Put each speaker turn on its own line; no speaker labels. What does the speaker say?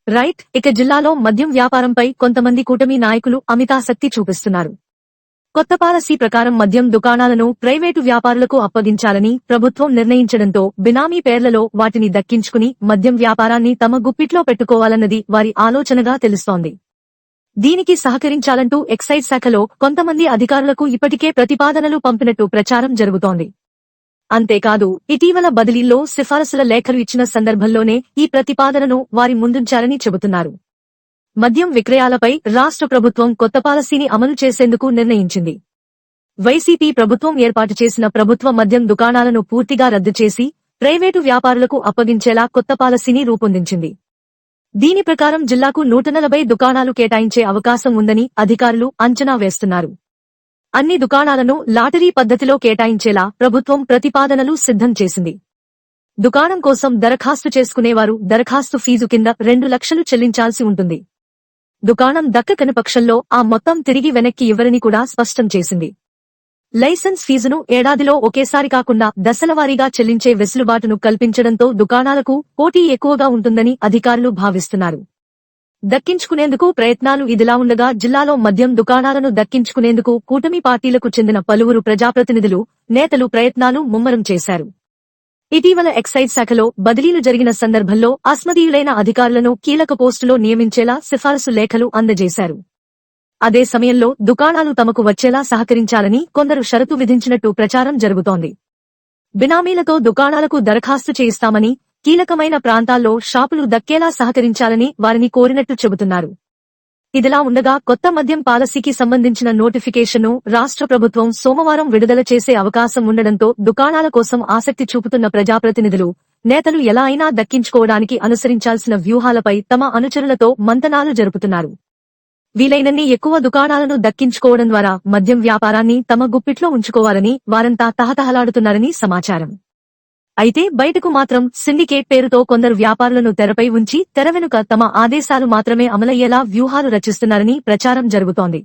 Right. ఇక జిల్లాలో మద్యం వ్యాపారంపై కొంతమంది కూటమి నాయకులు అమితాసక్తి చూపిస్తున్నారు. కొత్త పాలసీ ప్రకారం మద్యం దుకాణాలను ప్రైవేటు వ్యాపారులకు అప్పగించాలని ప్రభుత్వం నిర్ణయించడంతో బినామీ పేర్లలో వాటిని దక్కించుకుని మద్యం వ్యాపారాన్ని తమ గుప్పిట్లో పెట్టుకోవాలన్నది వారి ఆలోచనగా తెలుస్తోంది. దీనికి సహకరించాలంటూ ఎక్సైజ్ శాఖలో కొంతమంది అధికారులకు ఇప్పటికే ప్రతిపాదనలు పంపినట్టు ప్రచారం జరుగుతోంది. అంతేకాదు, ఇటీవల బదిలీల్లో సిఫారసుల లేఖలు ఇచ్చిన సందర్భంలోనే ఈ ప్రతిపాదనను వారి ముందుంచారని చెబుతున్నారు. మద్యం విక్రయాలపై రాష్ట్ర ప్రభుత్వం కొత్త పాలసీని అమలు చేసేందుకు నిర్ణయించింది. వైసీపీ ప్రభుత్వం ఏర్పాటు చేసిన ప్రభుత్వ మద్యం దుకాణాలను పూర్తిగా రద్దు చేసి ప్రైవేటు వ్యాపారులకు అప్పగించేలా కొత్త పాలసీని రూపొందించింది. దీని ప్రకారం జిల్లాకు 140 దుకాణాలు కేటాయించే అవకాశం ఉందని అధికారులు అంచనా వేస్తున్నారు. అన్ని దుకాణాలను లాటరీ పద్ధతిలో కేటాయించేలా ప్రభుత్వం ప్రతిపాదనలు సిద్ధం చేసింది. దుకాణం కోసం దరఖాస్తు చేసుకునేవారు దరఖాస్తు ఫీజు కింద 2 లక్షలు చెల్లించాల్సి ఉంటుంది. దుకాణం దక్కని పక్షంలో ఆ మొత్తం తిరిగి వెనక్కి ఇవ్వరని కూడా స్పష్టం చేసింది. లైసెన్స్ ఫీజును ఏడాదిలో ఒకేసారి కాకుండా దశలవారీగా చెల్లించే వెసులుబాటును కల్పించడంతో దుకాణాలకు పోటీ ఎక్కువగా ఉంటుందని అధికారులు భావిస్తున్నారు. దక్కించుకునేందుకు ప్రయత్నాలు ఇదిలా ఉండగా జిల్లాలో మద్యం దుకాణాలను దక్కించుకునేందుకు కూటమి పార్టీలకు చెందిన పలువురు ప్రజాప్రతినిధులు, నేతలు ప్రయత్నాలు ముమ్మరం చేశారు. ఇటీవల ఎక్సైజ్ శాఖలో బదిలీలు జరిగిన సందర్భంలో అస్మదీయులైన అధికారులను కీలక పోస్టులో నియమించేలా సిఫారసు లేఖలు అందజేశారు. అదే సమయంలో దుకాణాలు తమకు వచ్చేలా సహకరించాలని కొందరు షరతు విధించినట్టు ప్రచారం జరుగుతోంది. బినామీలతో దుకాణాలకు దరఖాస్తు చేయిస్తామని, కీలకమైన ప్రాంతాల్లో షాపులు దక్కేలా సహకరించాలని వారిని కోరినట్టు చెబుతున్నారు. ఇదిలా ఉండగా కొత్త మద్యం పాలసీకి సంబంధించిన నోటిఫికేషన్ను రాష్ట్ర ప్రభుత్వం సోమవారం విడుదల చేసే అవకాశం ఉండడంతో దుకాణాల కోసం ఆసక్తి చూపుతున్న ప్రజాప్రతినిధులు, నేతలు ఎలా అయినా దక్కించుకోవడానికి అనుసరించాల్సిన వ్యూహాలపై తమ అనుచరులతో మంతనాలు జరుపుతున్నారు. వీలైనన్ని ఎక్కువ దుకాణాలను దక్కించుకోవడం ద్వారా మద్యం వ్యాపారాన్ని తమ గుప్పిట్లో ఉంచుకోవాలని వారంతా తహతహలాడుతున్నారని సమాచారం. అయితే బయటకు మాత్రం సిండికేట్ పేరుతో కొందరు వ్యాపారులను తెరపై ఉంచి తెర వెనుక తమ ఆదేశాలు మాత్రమే అమలయ్యేలా వ్యూహాలు రచిస్తున్నారని ప్రచారం జరుగుతోంది.